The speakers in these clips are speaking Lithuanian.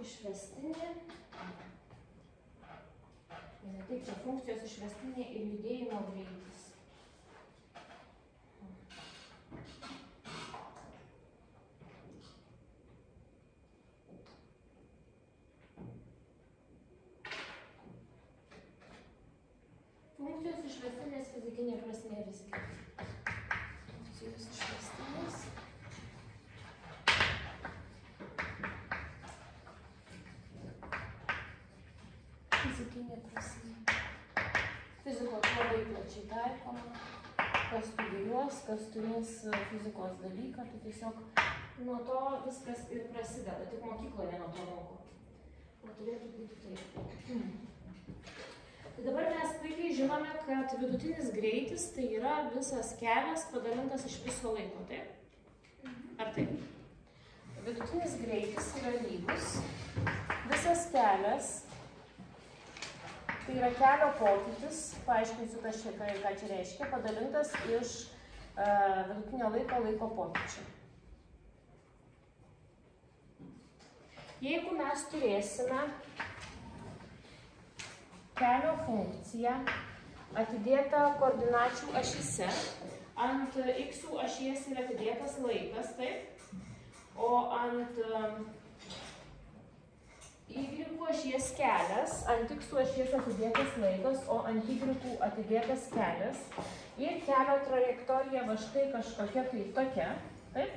išvestinė. Taip, čia funkcijos išvestinė ir judėjimo greitis. Funkcijos išvestinės fizikinė prasmė visgi. Funkcijos išvestinės. Fizikinė prasmė. Fizikos labai plačiai taikoma. Kas studijuos, kas turės fizikos dalyką, tai tiesiog nuo to viskas ir prasideda. Tik mokykloje nuo to moko. O turėtų būti taip. Tai dabar mes puikiai žinome, kad vidutinis greitis tai yra visas kelias padalintas iš viso laiko, taip? Ar taip? Vidutinis greitis yra lygus. Visas kelias, tai yra kelio pokytis, paaiškinsiu, ką čia reiškia, padalintas iš vidutinio laiko pokyčio. Jeigu mes turėsime kelio funkciją atidėta koordinačių ašyse, ant x ašies yra atidėtas laikas, taip, o ant y ašies kelias, ant x ašies atidėtas laikas, o ant y atidėtas kelias ir kelio trajektorija va štai kažkokia tai tokia, taip,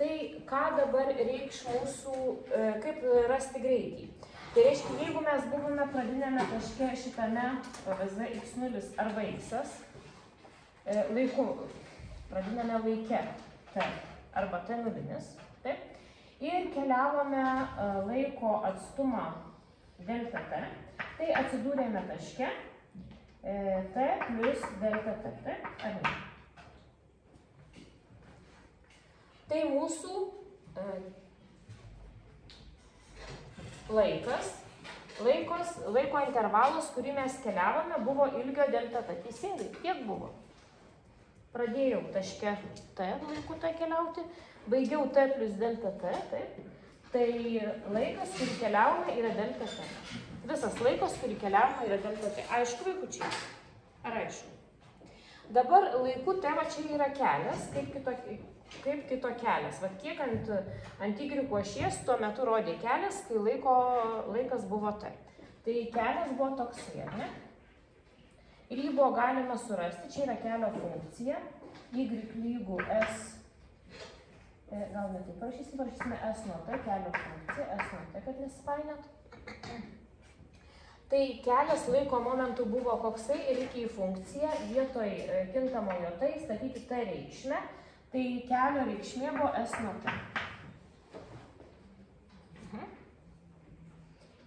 tai ką dabar reikš mūsų, kaip rasti greitį? Tai reiškia, jeigu mes buvome pradinėme taške šitame PVZ x0 arba x, laiku, pradinėme laike t arba t0, taip, ir keliavome laiko atstumą delta t, tai atsidūrėme taške t plus delta t, taip, ar ne? Tai mūsų laiko intervalas, kurį mes keliavome, buvo ilgio delta t. Teisingai, kiek buvo? Pradėjau taške t laiku t keliauti, baigiau t plus delta t, taip. Tai laikas, kurį keliavome, yra delta t. Visas laikas, kurį keliavome, yra delta t. Aišku, vaikučiai? Ar aišku? Dabar laiku t, va čia yra kelias, kaip kito kelias. Va kiek ant y ašies tuo metu rodė kelias, kai laikas buvo t. Tai kelias buvo toksai, ne? Ir jį buvo galima surasti, čia yra kelio funkcija, y lygu s, gal ne taip parašysime s nuo t, kelio funkcija, s nuo t, kad nespainiot. Tai kelias laiko momentų buvo koksai ir reikia į funkciją vietoj kintamojo t statyti t reikšmę. Tai kelio reikšmė buvo s nuo t.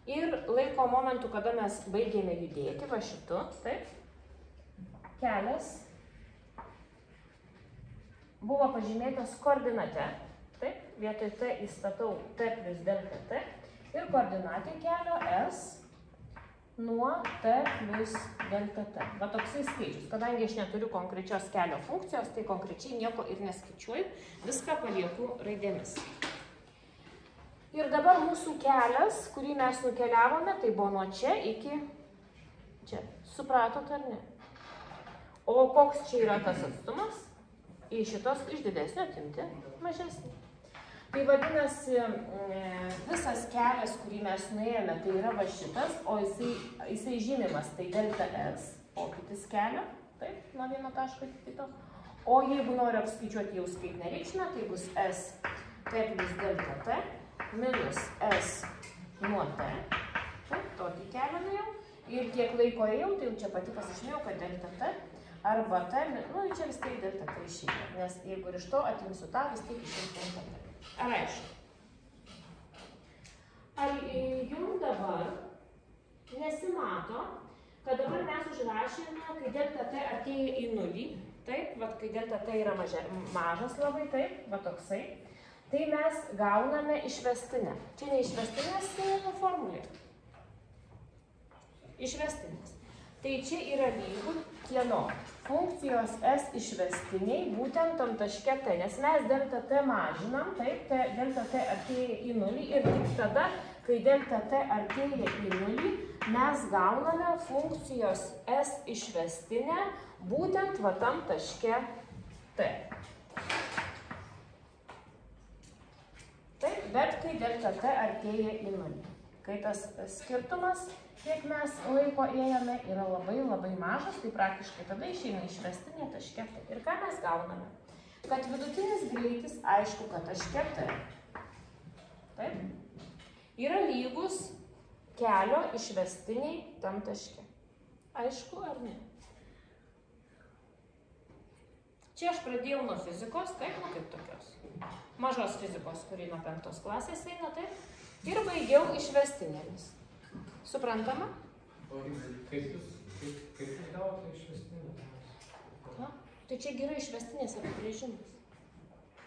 Ir laiko momentų, kada mes baigėme judėti, va šitu, taip, kelias buvo pažymėtas koordinate, taip, vietoj t įstatau t plus delta t ir koordinatė kelio s nuo t plus delta t. Va toksai skaičius. Kadangi aš neturiu konkrečios kelio funkcijos, tai konkrečiai nieko ir neskaičiuoju, viską palieku raidėmis. Ir dabar mūsų kelias, kurį mes nukeliavome, tai buvo nuo čia iki čia. Supratot ar ne? O koks čia yra tas atstumas? Į šitos iš didesnio atimti mažesnį. Tai vadinasi, visas kelias, kurį mes nuėjome, tai yra va šitas, o jisai žymimas, tai delta s, pokytis kelio, taip, nuo vieno taško iki kito. O jeigu noriu apskaičiuoti jau skaitinę reikšmę, tai bus s t plus delta t minus s nuo t, taip, tokį kelią nuėjau. Ir kiek laiko ėjau, tai jau čia pati pasižymėjau, kad delta t arba t, nu čia vis tiek delta t išėjo, nes jeigu ir iš to atimsiu tą, vis tiek išėjo delta t. Ar aišku? Ar jums dabar nesimato, kad dabar mes užrašėme, kai delta t atėjo į nulį, taip, va, kai delta t yra mažas labai, taip, va toksai, tai mes gauname išvestinę. Čia ne išvestinės formulė. Išvestinės. Tai čia yra lygu kieno? Funkcijos s išvestiniai būtent tam taške t, nes mes delta t mažinam, taip, delta t atėjo į nulį ir tik tada, kai delta t artėja į nulį, mes gauname funkcijos s išvestinę būtent va tam taške t. Taip, bet kai delta t artėja į nulį. Kai tas skirtumas, kiek mes laiko ėjome, yra labai mažas, tai praktiškai tada išeina išvestinė taške t. Ir ką mes gauname? Kad vidutinis greitis, aišku, kad taške t, taip, yra lygus kelio išvestiniai tam taške. Aišku ar ne? Čia aš pradėjau nuo fizikos, taip, nu kaip tokios. Mažos fizikos, kuri nuo 5 klasės eina, taip. Ir baigiau išvestinėmis. Suprantama? Kaip jūs gavote išvestinę? Tai čia gerai išvestinės apibrėžimas.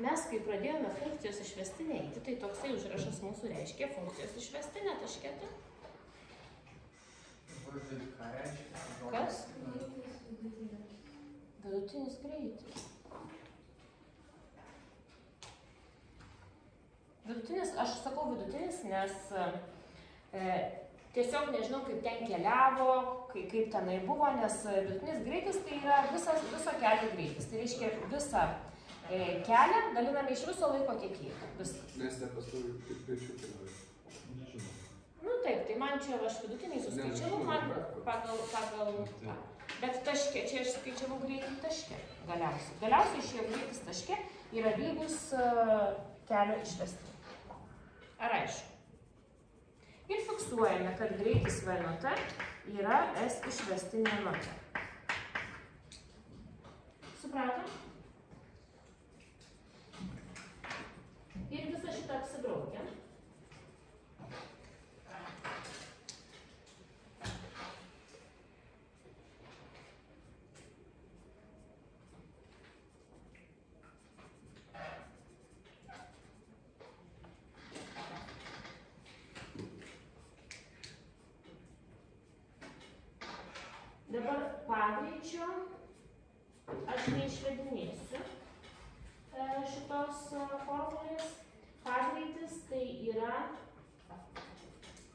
Mes, kai pradėjome funkcijos išvestinę eiti, tai toksai užrašas mūsų reiškia funkcijos išvestinę taške t. Ką reiškia? Kas? Vidutinis greitis. Vidutinis, aš sakau vidutinis, nes tiesiog nežinau, kaip ten keliavo, kaip tenai buvo, nes vidutinis greitis tai yra viso kelio greitis. Tai reiškia visą kelią daliname iš viso laiko tiekėjo. Nes nepastoviai greičiau keliauja. Nu taip, tai man čia aš vidutiniai suskaičiavau, man pagal bet taške, čia aš skaičiavau greitį taške galiausiai. Galiausiai išėjo greitis taške yra lygus kelio išvesti. Ar aišku? Ir fiksuojame, kad greitis v nuo t yra s išvestinė nuo t. Supratom? Ir visą šitą apsibraukiam. Dabar pagreičio aš neišvedinėsiu šitos formulės. Pagreitis tai yra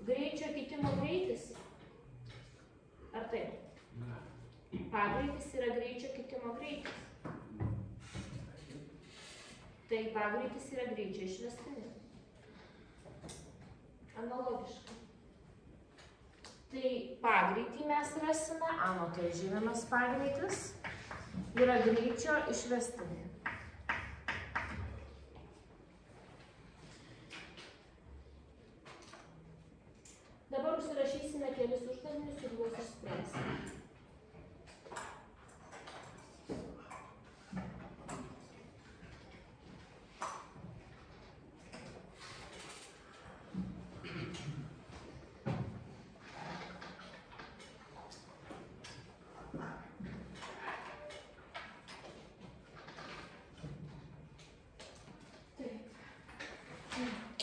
greičio kitimo greitis. Ar taip? Pagreitis yra greičio kitimo greitis. Tai pagreitis yra greičio išvestinė. Analogiškai. Tai pagreitį mes rasime, ano tai žymimas pagreitis, yra greičio išvestinė. Dabar užsirašysime kelis uždavinius ir juos išspręsime.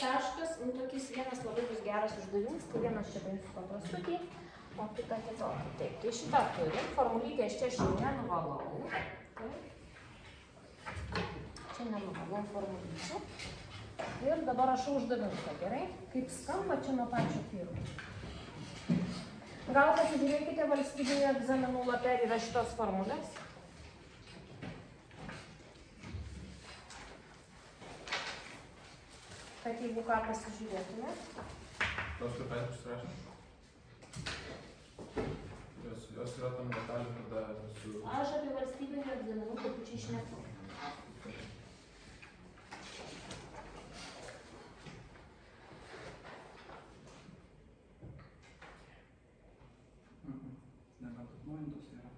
Taškas, tokis vienas labai bus geras uždavinys, tai vienas čia paimsiu paprastutį, o kitą kitokį. Taip, tai šitą turim, formulytės čia aš jau nenuvalau. Čia nenuvalau formulyčių. Ir dabar rašau uždavinką, gerai? Kaip skamba čia nuo pačio pirmo. Gal pasižiūrėkite valstybinio egzaminų lape yra šitos formulės. Kad jeigu ką pasižiūrėtume. Tos kaip pat užsirašėm? Jos yra tam detalių, kada su... Aš apie valstybinio egzaminų trupučiai šneku. Negalbūt nuojautos yra.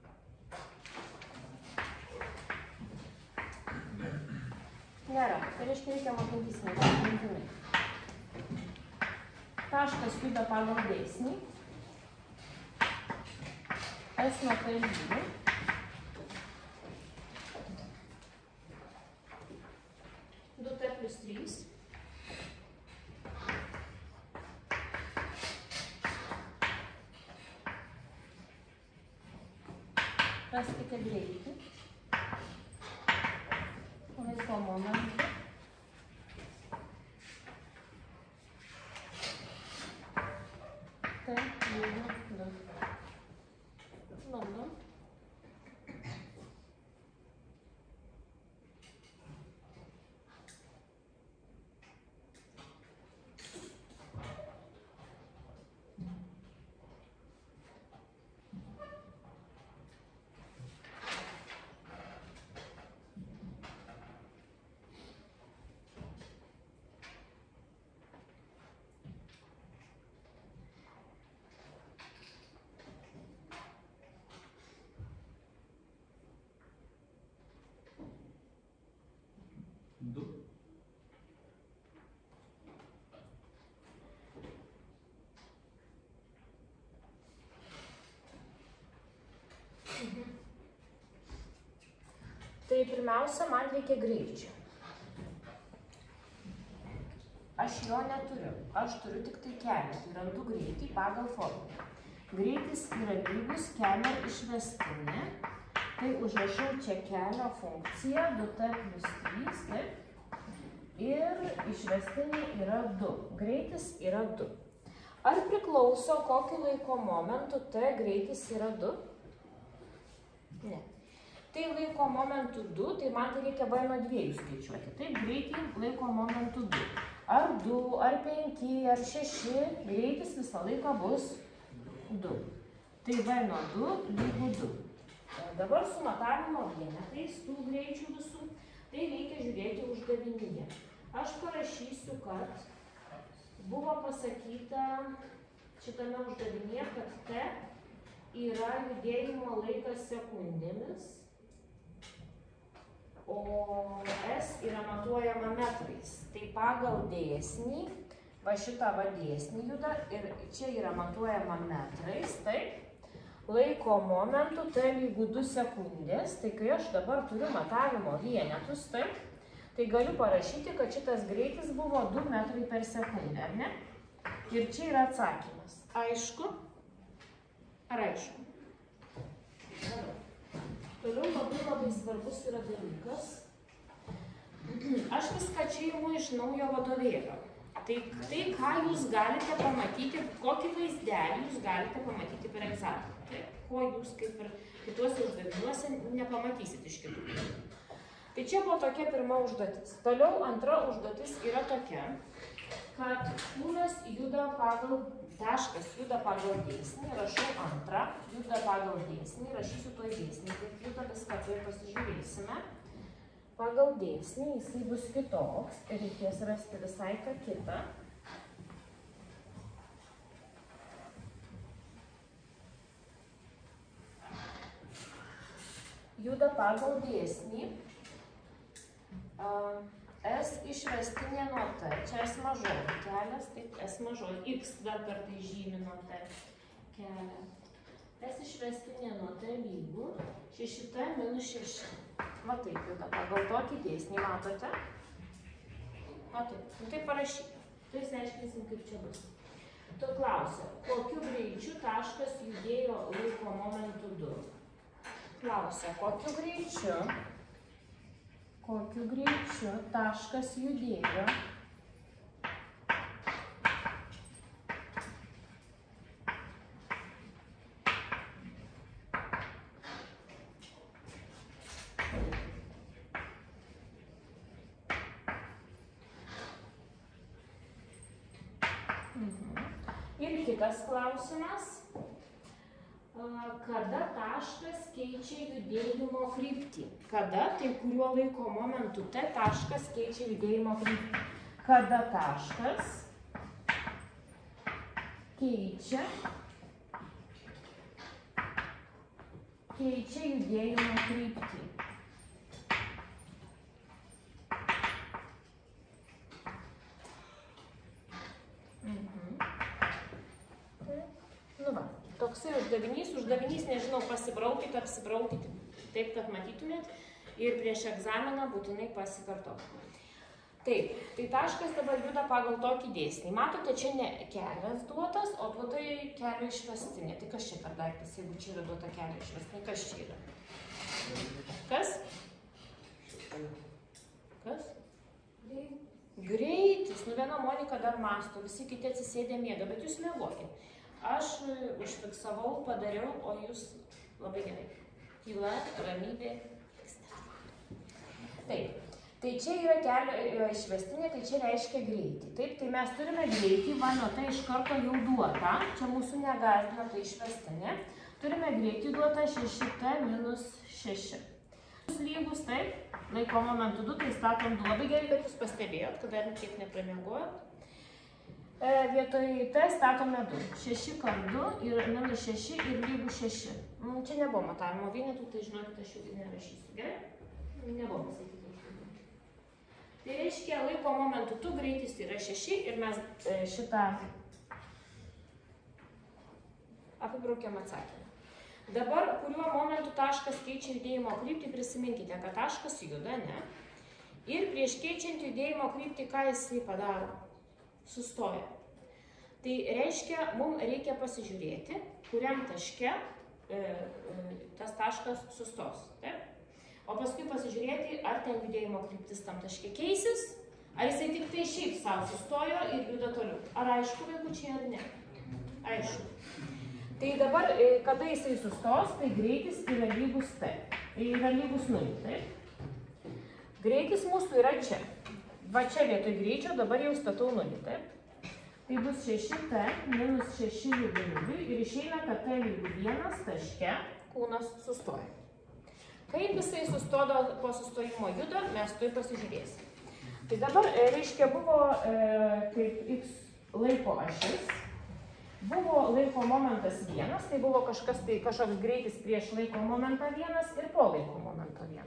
Nėra. Tai reiškia reikia mokintis mintinai. Taškas juda pagal dėsnį. S nuo T lygių. Du T plus 3. Raskite greitį. Laiko momentą. t lygu 2. Bandom. Du. Tai pirmiausia, man reikia greičio. Aš jo neturiu. Aš turiu tik tai kelią. Tai randu greitį pagal formulę. Greitis yra lygus kelio išvestinė. Tai užrašau čia kelio funkciją 2t plus 3. Taip. Ir išvestinė yra 2. Greitis yra 2. Ar priklauso, kokiu laiko momentu t greitis yra 2? Ne. Tai laiko momentų 2, tai man tai reikia b nuo 2 skaičiuoti. Taip, greitį laiko momentų 2. Ar 2, ar 5, ar 6, greitis visą laiką bus 2. Tai b nuo 2 lygu 2. Dabar su matavimo vienetais tų greičių visų, tai reikia žiūrėti uždavinyje. Aš parašysiu, kad buvo pasakyta šitame uždavinyje, kad t yra judėjimo laikas sekundėmis, o s yra matuojama metrais. Tai pagal dėsnį, va šitą va dėsnį juda ir čia yra matuojama metrais, taip. Laiko momentų t lygu 2 sekundės, tai kai aš dabar turiu matavimo vienetus, taip, tai galiu parašyti, kad šitas greitis buvo 2 metrai per sekundę, ar ne? Ir čia yra atsakymas. Aišku? Ar aišku? Toliau labai svarbus yra dalykas. Aš viską čia imu iš naujo vadovėlio. Tai, ką jūs galite pamatyti, kokį vaizdelį jūs galite pamatyti per egzaminą. Tai, ko jūs kaip ir kituose uždaviniuose nepamatysit iš kitų. Tai čia buvo tokia pirma užduotis. Toliau antra užduotis yra tokia, kad kūnas juda pagal, taškas juda pagal dėsnį, rašau antrą, juda pagal dėsnį, rašysiu toj dėsnį, kaip juda viską, tai pasižiūrėsime. Pagal dėsnį jisai bus kitoks ir reikės rasti visai ką kitą. Juda pagal dėsnį. S išvestinė nuo T. Čia S mažoji kelias, taip S mažoji. X dar kartai žymi nuo T kelią. S išvestinė nuo T lygu 6T minus 6. Va taip juda pagal tokį dėsnį, matote? Va taip, nu tai parašyta. Tai išsiaiškinsim, kaip čia bus. Tu klausia, kokiu greičiu taškas judėjo laiko momentu 2? Klausia, kokiu greičiu taškas judėjo Ir kitas klausimas, kada taškas keičia judėjimo kryptį? Kada, tai kuriuo laiko momentu T taškas keičia judėjimo kryptį? Kada taškas keičia judėjimo kryptį? Nu va, toksai uždavinys, nežinau, pasibraukite, apsibraukite, taip, kad matytumėt ir prieš egzaminą būtinai pasikartok. Taip, tai taškas dabar juda pagal tokį dėsnį. Matote, čia ne kelias duotas, o duotai kelio išvestinė. Tai kas čia per daiktas, jeigu čia yra duota kelio išvestinė, kas čia yra? Kas? Kas? Greitis. Nu viena Monika dar mąsto, visi kiti atsisėdė miega, bet jūs miegokit. aš užfiksavau, padariau, o jūs labai gerai. Tyla, ramybė. Taip. Tai čia yra kelio išvestinė, tai čia reiškia greitį. Taip, tai mes turime greitį, va, tai iš karto jau duota. Čia mūsų negąsdina, tai išvestinė. Turime greitį duota 6t minus 6. Lygus, taip, laiko momentų 2, tai statom 2. Labai gerai, kad jūs pastebėjot, kad dar kiek nepramiegojot. Vietoj t statome 2. 6 kart 2 ir minus 6 ir lygus 6. Čia nebuvo matavimo vienetų, tai žinokit, aš jau nerašysiu. Gerai? Nebuvo pasakyti. Tai reiškia, laiko momentų 2 greitis yra 6 ir mes šitą apibraukiam atsakymą. Dabar, kuriuo momentu taškas keičia judėjimo kryptį, prisiminkite, kad taškas juda, ne? Ir prieš keičiant judėjimo kryptį, ką jisai padaro? Sustoja. Tai reiškia, mums reikia pasižiūrėti, kuriam taške tas taškas sustos. Taip? O paskui pasižiūrėti, ar ten judėjimo kryptis tam taške keisis, ar jisai tik tai šiaip savo sustojo ir juda toliau. Ar aišku, vaikučiai, ar ne? Aišku. Tai dabar, kada jisai sustos, tai greitis yra lygus t. Tai yra lygus 0, taip? Greitis mūsų yra čia. Va čia vietoj greičio dabar jau statau 0, taip? Tai bus 6t minus 6 lygu 0 ir išeina, kad t lygu 1 taške kūnas sustoja. Kaip jisai po sustojimo juda, mes tuoj pasižiūrėsim. Tai dabar, reiškia, buvo kaip x laiko ašis, buvo laiko momentas 1, tai buvo kažkoks greitis prieš laiko momentą 1 ir po laiko momentą 1.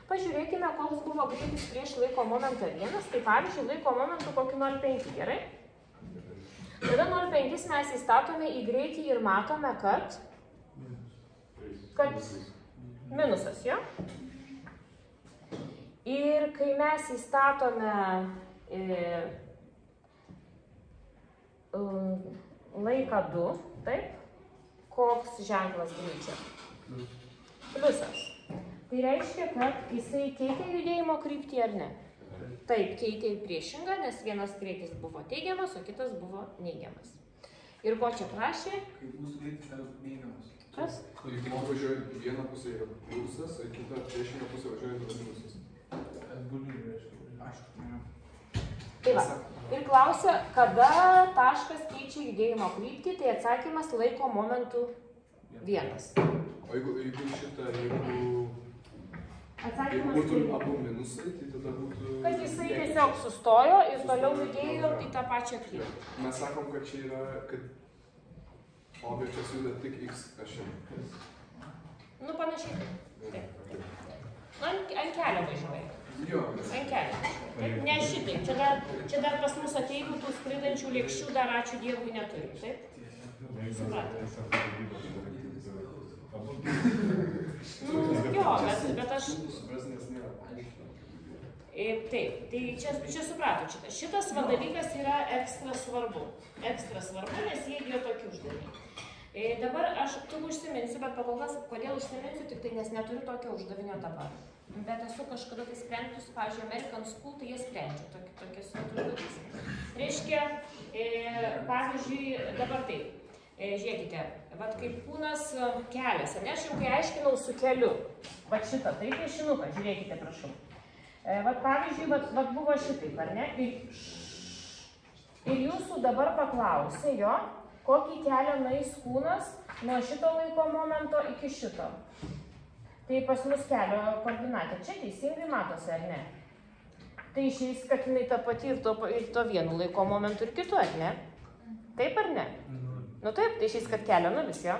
Pažiūrėkime, koks buvo greitis prieš laiko momentą 1, tai pavyzdžiui, laiko momentų kokį 0,5, gerai? Tada 0,5 mes įstatome į greitį ir matome, kad minusas, jo? Ir kai mes įstatome laiką 2, taip? Koks ženklas greičio? Pliusas. Tai reiškia, kad jisai keitė judėjimo kryptį ar ne? Taip, keitė priešingą, nes vienas greitis buvo teigiamas, o kitas buvo neigiamas. Ir ko čia prašė? Kaip mūsų greitis yra neigiamas. Kas? Jeigu važiuoja vieną pusę yra pliusas, o kitą priešingą pusę važiuoja minusas. Tai va. Ir klausia, kada taškas keičia judėjimo kryptį, tai atsakymas laiko momentų 1. O jeigu šitą, jeigu Atsakymas būtų tai, abu minusai, tai tada būtų... kad jisai tiesiog sustojo ir toliau judėjo į tą pačią kryptį. Mes sakom, kad čia yra, kad objektas juda tik x ašim. Nu, panašiai. Taip. Ant kelio važiuoja. Jo. Ant kelio. Taip? Ne šitai. Čia dar pas mus ateitų tų skridančių lėkščių, dar ačiū Dievui neturiu. Taip? Nu, jo, bet aš... Taip, tai čia supratot šitą. Šitas dalykas yra ekstra svarbu. Ekstra svarbu, nes jie įgijo tokį uždavinį. Dabar aš tu užsiminsiu, bet pagalvos, kodėl užsiminsiu, tik tai nes neturiu tokio uždavinio dabar. Bet esu kažkada tai sprendus, pavyzdžiui, American School, tai jie sprendžia tokius uždavinius. Reiškia, pavyzdžiui, dabar taip. Žiūrėkite, vat kaip kūnas kelias, ne, aš jau kai aiškinau su keliu, vat šitą, tai piešinuką, žiūrėkite, prašau. Vat pavyzdžiui, vat buvo šitaip, ar ne, ir jūsų dabar paklausė jo, kokį kelią nueis kūnas nuo šito laiko momento iki šito. Tai pas mus kelio koordinatė, čia teisingai matosi, ar ne? Tai išeis, kad jinai ta pati ir to vienu laiko momentu ir kitu, ar ne? Taip ar ne? Nu taip, tai išeis, kad kelio nulis, jo.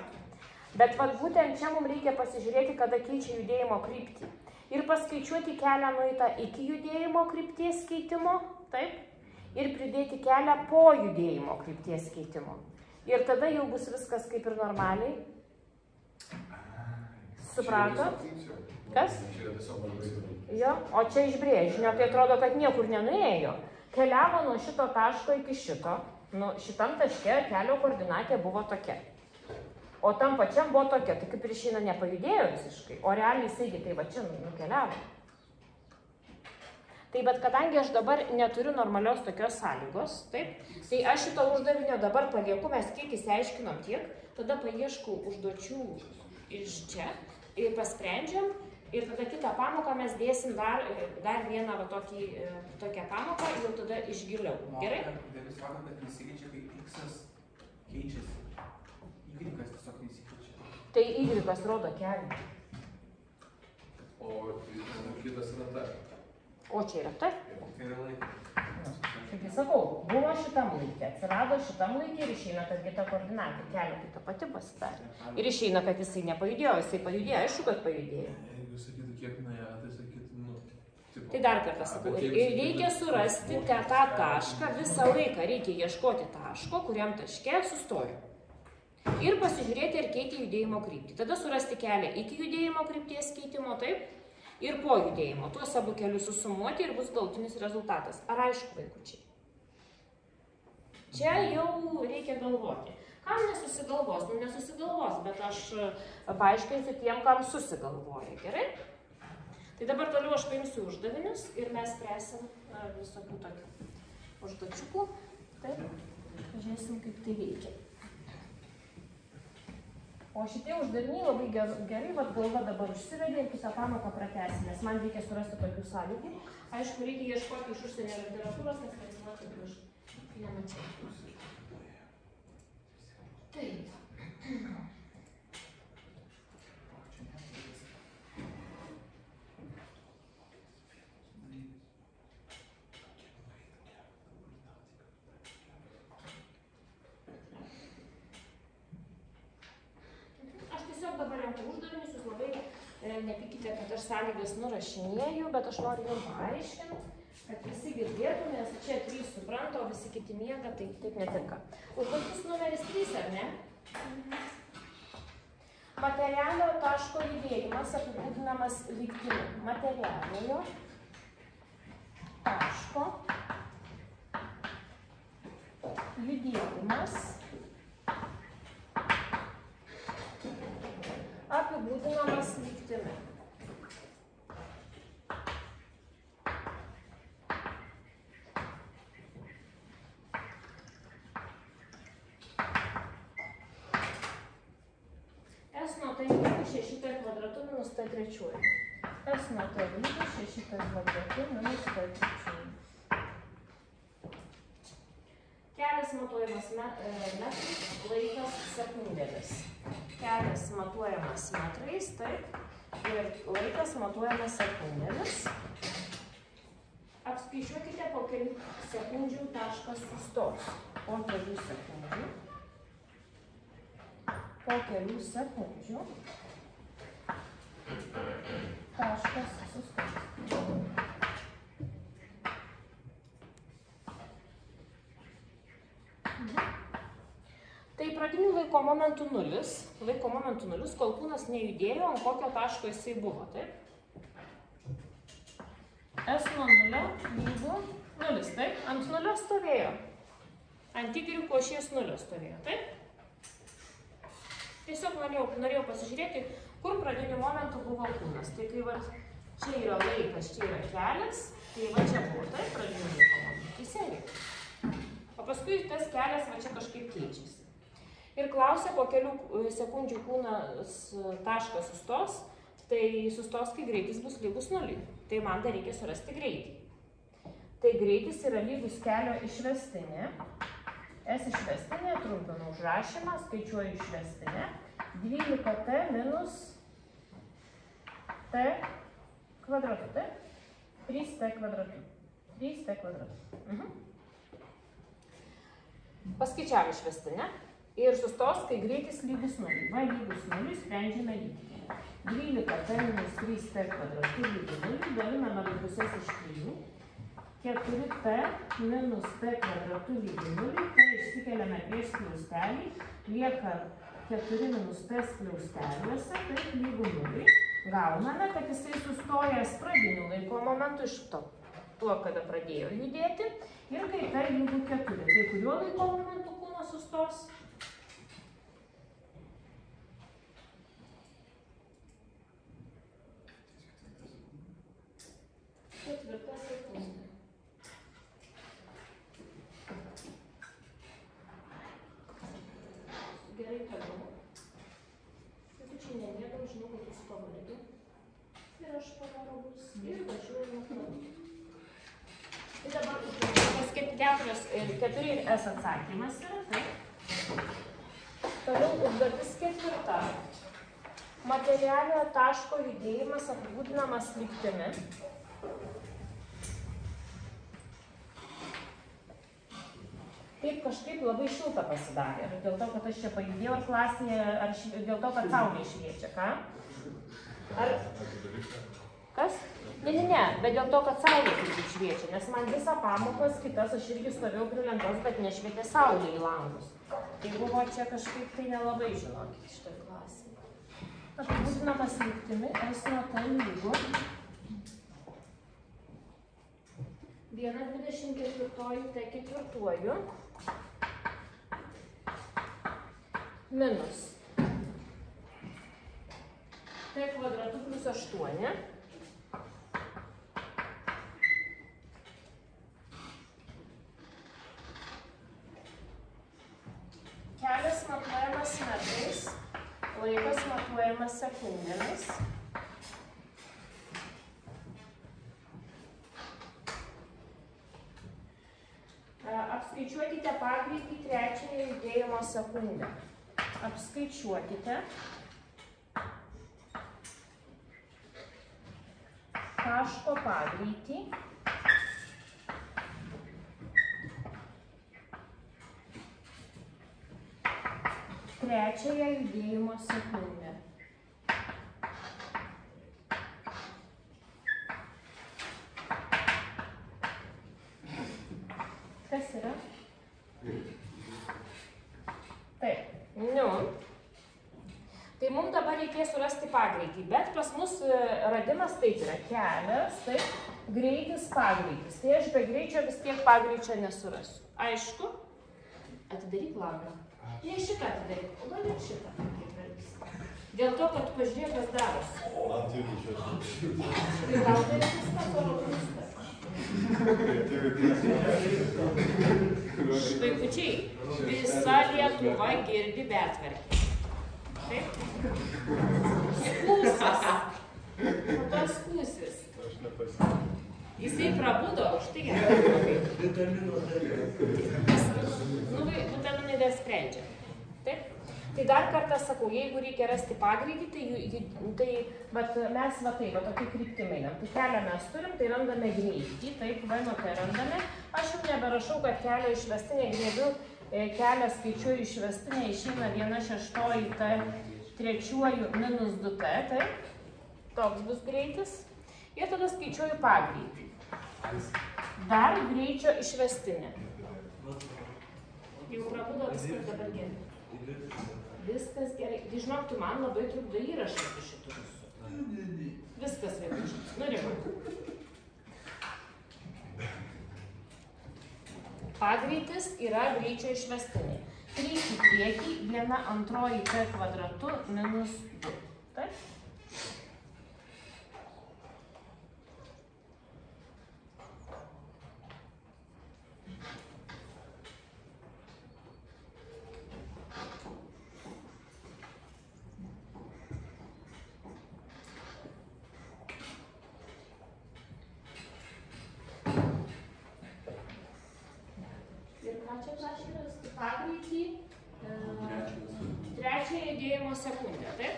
Bet vat būtent čia mums reikia pasižiūrėti, kada keičia judėjimo kryptį. Ir paskaičiuoti kelią nueitą iki judėjimo krypties keitimo, taip, ir pridėti kelią po judėjimo krypties keitimo. Ir tada jau bus viskas kaip ir normaliai. Suprato? Kas? Jo, o čia iš brėžinio, tai atrodo, kad niekur nenuėjo. Keliavo nuo šito taško iki šito. Nu, šitam taške kelio koordinatė buvo tokia. O tam pačiam buvo tokia, tai kaip ir išeina nepajudėjo visiškai. O realiai jisai tai va čia nukeliavo. Tai bet kadangi aš dabar neturiu normalios tokios sąlygos, taip, tai aš šito uždavinio dabar palieku, mes kiek įsiaiškinom tiek, tada paieškau užduočių iš čia ir pasprendžiam ir tada kitą pamoką mes dėsim dar vieną va tokią pamoką ir jau tada išgiliau. Gerai? Dalis sako, kad nesikeičia, kai x keičiasi. Y tiesiog nesikeičia. Tai y rodo kelią. O kitas yra ta. O čia yra ta? Tai yra laikas. Taigi sakau, buvo šitam laikė, atsirado šitam laikė ir išeina, kad kita koordinatė kelio tai ta pati pasidarė. Ir išeina, kad jisai nepajudėjo, jisai pajudėjo, aišku, kad pajudėjo. Jeigu sakytų, kiek nuėjo, tai sakytų, tipo... Tai dar kartą sakau, ir reikia surasti tą tašką, visą laiką reikia ieškoti taško, kuriam taške sustoju. Ir pasižiūrėti, ar keitė judėjimo kryptį. Tada surasti kelią iki judėjimo krypties keitimo, taip? Ir po judėjimo. Tuos abu kelius susumuoti ir bus galutinis rezultatas. Ar aišku, vaikučiai? Čia jau reikia galvoti. Kam nesusigalvos? Nu, nesusigalvos, bet aš paaiškinsiu tiem, kam susigalvoja. Gerai? Tai dabar toliau aš paimsiu uždavinius ir mes spręsim visokių tokių užduočiukų. Taip, pažiūrėsim, kaip tai veikia. O šitie uždaviniai labai gerai, vat galva dabar užsivedė ir kitą pamoką pratęsim, nes man reikia surasti tokių sąlygų. Aišku, reikia ieškoti iš užsienio literatūros, nes lietuvą kaip aš nemačiau. Taip. Dabar renku uždavinius, jūs labai nepykite, kad aš sąlygas nurašinėju, bet aš noriu jums paaiškinti, kad visi girdėtų, nes čia 3 supranta, o visi kiti miega, tai taip netinka. Užduotis numeris 3, ar ne? Materialio taško judėjimas apibūdinamas lygtimi. Materialiojo taško judėjimas apibūdinamas lygtimi. S nuo T lygiu 6T kvadratu minus T trečiuoju. S nuo T lygiu 6T kvadratu minus T trečiuoju. Kelias matuojamas metrais, laikas sekundėmis. Kelias matuojamas metrais, taip, ir laikas matuojamas sekundėmis. Apskaičiuokite, po kelių sekundžių taškas sustos. Po kelių sekundžių. Po kelių sekundžių taškas sustos. Tai pradinių laiko momentų nulis, kol kūnas nejudėjo, ant kokio taško jisai buvo, taip? S nuo 0 lygu 0, taip? Ant 0 stovėjo. Ant Y ašies 0 stovėjo, taip? Tiesiog norėjau pasižiūrėti, kur pradinių momentų buvo kūnas. Tai kai va, čia yra laikas, čia yra kelias, tai va čia buvo, taip, pradinių laiko momentų. Teisingai. O paskui tas kelias va čia kažkaip keičiasi. Ir klausia, po kelių sekundžių kūnas taškas sustos, tai sustos, kai greitis bus lygus 0. Tai man dar reikia surasti greitį. Tai greitis yra lygus kelio išvestinė. S išvestinė, trumpinu užrašymą, skaičiuoju išvestinę. 12T minus T kvadratu, taip? 3T kvadratu. 3T kvadratu. Paskaičiavau išvestinę. Ir sustos, kai greitis lygus 0. Va lygus 0, sprendžiame lygtį. 12T minus 3T kvadratu lygu 0, daliname du pusės iš 3. 4T minus T kvadratu lygu 0, tai išsikeliame prieš skliaustelį, lieka 4 minus T skliausteliuose, tai lygu 0. Gauname, kad jisai sustojęs pradinių laiko momentų iš tuo, kada pradėjo judėti, ir kai T lygu 4. Tai kuriuo laiko momentu kūnas sustos? Ketvirta sekundė. 4 ir S atsakymas yra, taip. Toliau užduotis 4. Materialiojo taško judėjimas apibūdinamas kryptimi. Taip kažkaip labai šilta pasidarė. Ar dėl to, kad aš čia pajudėjau ar klasėje, ar dėl to, kad saulė šviečia, ką? Ar... Kas? Ne, bet dėl to, kad saulė taip šviečia, nes man visą pamokas kitas aš irgi stovėjau prie lentos, bet nešvietė saulė į langus. Tai buvo čia kažkaip tai nelabai žinokit šitoj klasėje. Apibūdinamas kryptimi S nuo T lygu 1,24 T4 minus T kvadratu plus 8 kelias matuojamas metrais, laikas matuojamas sekundėmis. Apskaičiuokite pagreitį trečiąją judėjimo sekundę. Apskaičiuokite taško pagreitį trečiąją judėjimo sekundę. Kas yra? Taip, Tai mums dabar reikės surasti pagreitį, bet pas mus radimas taip yra kelias, taip, greitis, pagreitis. Tai aš be greičio vis tiek pagreičio nesurasiu. Aišku? Atidaryk langą. Ne šitą atidaryk, o gal ir šitą. Dėl to, kad pažiūrėk, kas darosi. Man tai išėjo. Tai gal tai viskas, o viskas. Vaikučiai, visa Lietuva girdi betvarkį. Taip? Skūsis. O tas skūsis. Aš nepasirinkau. Jisai prabudo, už tai gerai. Vitamino D. Vitaminai D sprendžia. Taip? Tai dar kartą sakau, jeigu reikia rasti pagreitį, tai mes tokie kryptimai einam. Tai kelią mes turim, tai randame greitį, taip, tai randame. Aš jau neberašau, kad kelio išvestinė griebiu, kelią skaičiuoju išvestinė, išeina 1/6 T trečiuoju minus 2T, taip, toks bus greitis. Ir tada skaičiuoju pagreitį. Dar greičio išvestinė. Jau prabudo viskas dabar gerai. Viskas gerai. Tai žinok, tu man labai trukdo įrašas iš šitų visų. Viskas vėliaučias. Rimai. Pagreitis yra greičio išvestinė. 3 į priekį, 1/2 T kvadratu minus 2. Taip? Pagreitį trečiąją judėjimo sekundę, taip?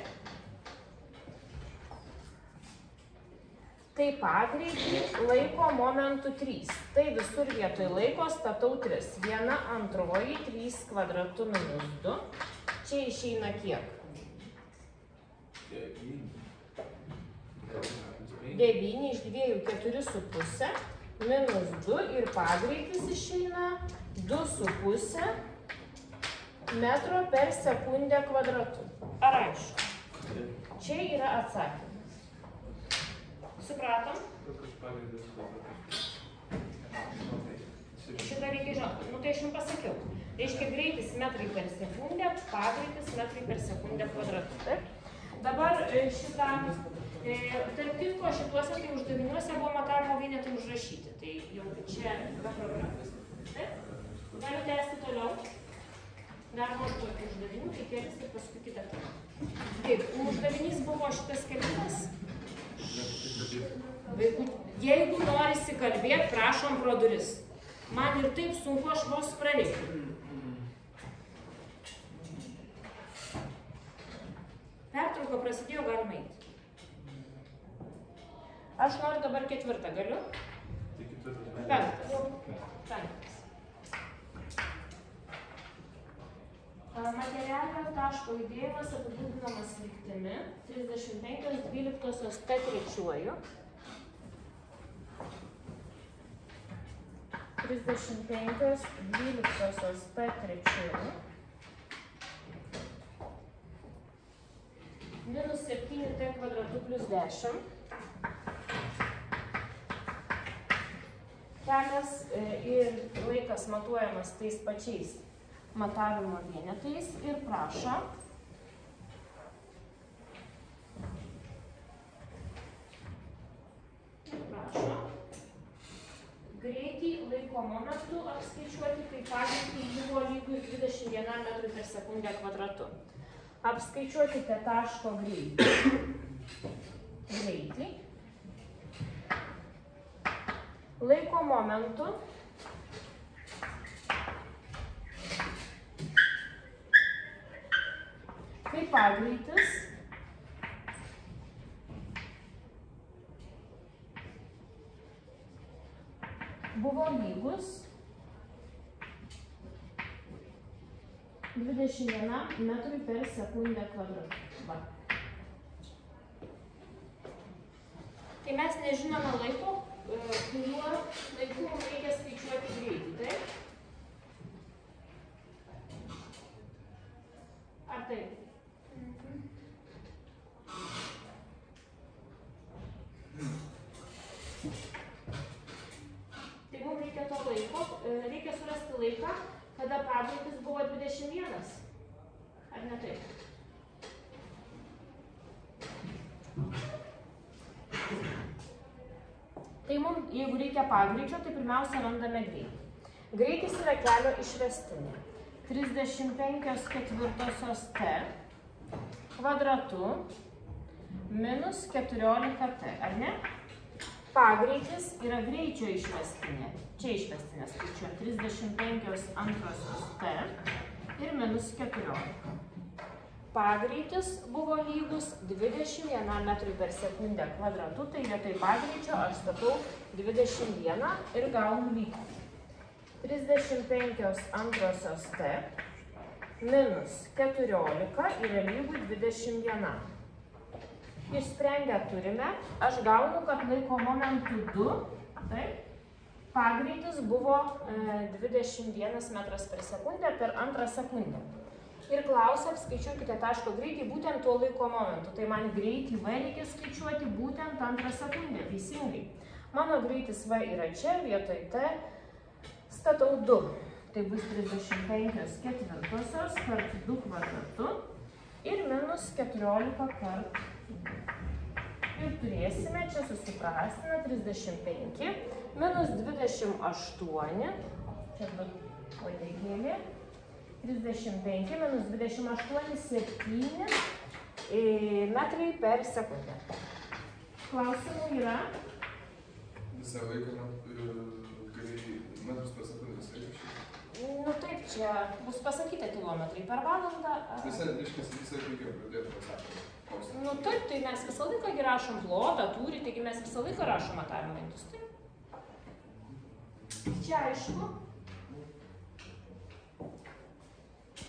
Tai pagreitį laiko momentų 3. Tai visur vietoj laiko statau 3. 1/2, 3 kvadratu minus 2. Čia išeina kiek? 9 iš 2, 4,5. Minus 2 ir pagreitis išeina 2,5 metro per sekundę kvadratu. Ar aišku? Čia yra atsakymas. Supratom? Šitą reikia žinoti. Tai aš jums pasakiau. Reiškia greitis metrai per sekundę, pagreitis metrai per sekundę kvadratu. Taip? Dabar šitą, tarp kitko, šituose tai uždaviniuose buvo matavimo vienetai užrašyti. Tai jau čia be programos. Taip? Galiu tęsti toliau. Dar noriu tokį uždavinių, tai kėlis ir paskui kitą. Taip, uždavinys buvo šitas kelias. Jeigu norisi kalbėti, prašom pro duris. Man ir taip sunku, aš vos prareikiu. Pertrauka prasidėjo, galima eiti. Aš noriu dabar ketvirtą, galiu? Tai ketvirtas. Penktas. Materialio taško judėjimas apibūdinamas lygtimi 35/12 T trečiuoju. 35/12 T trečiuoju. Minus 7T kvadratu plus 10. Kelias ir laikas matuojamas tais pačiais matavimo vienetais ir prašo greitį laiko momentų apskaičiuoti, kai pagreitį buvo lygus 21 metrui per sekundę kvadratu. Apskaičiuokite taško greitį. Laiko momentų kai pagreitis buvo lygus 21 metrui per sekundę kvadratu. Va. Tai mes nežinome laiko, kuriuo laiku mums reikia skaičiuoti greitį, taip? Ar taip? Tai mums reikia to laiko, reikia surasti laiką, kada pagreitis buvo 21. Ar ne taip? Tai mums, jeigu reikia pagreičio, tai pirmiausia randame greitį. Greitis yra kelio išvestinė. 35/4 T kvadratu minus 14T, ar ne? Pagreitis yra greičio išvestinė. Čia išvestinė skaičiuoja 35/2 T ir minus 14. Pagreitis buvo lygus 21 metrui per sekundę kvadratu, tai vietoj pagreičio aš statau 21 ir gaunu lygtį. 35/2 T minus 14 yra lygu 21. Išsprendę turime, aš gaunu, kad laiko momentų 2, taip, pagreitis buvo 21 metras per sekundę per antrą sekundę. Ir klausia, apskaičiuokite taško greitį būtent tuo laiko momentu. Tai man greitį V reikia skaičiuoti būtent antrą sekundę, teisingai. Mano greitis V yra čia, vietoj T statau 2. Tai bus 35/4 kart 2 kvadratu ir minus 14 kart 2. Ir turėsime, čia susiprastina 35 minus 28, čia vadėgėlė, 35 minus 28, 7 metrai per sekundę. Klausimų yra? Visą laiką metrus per sekundę reikia. Nu taip, čia bus pasakyta kilometrai per valandą. Visą reikia pradėti pasakyti. Nu taip, tai mes visą laiką rašom plotą, tūrį, taigi mes visą laiką rašom matavimo indus. Taip. Čia aišku.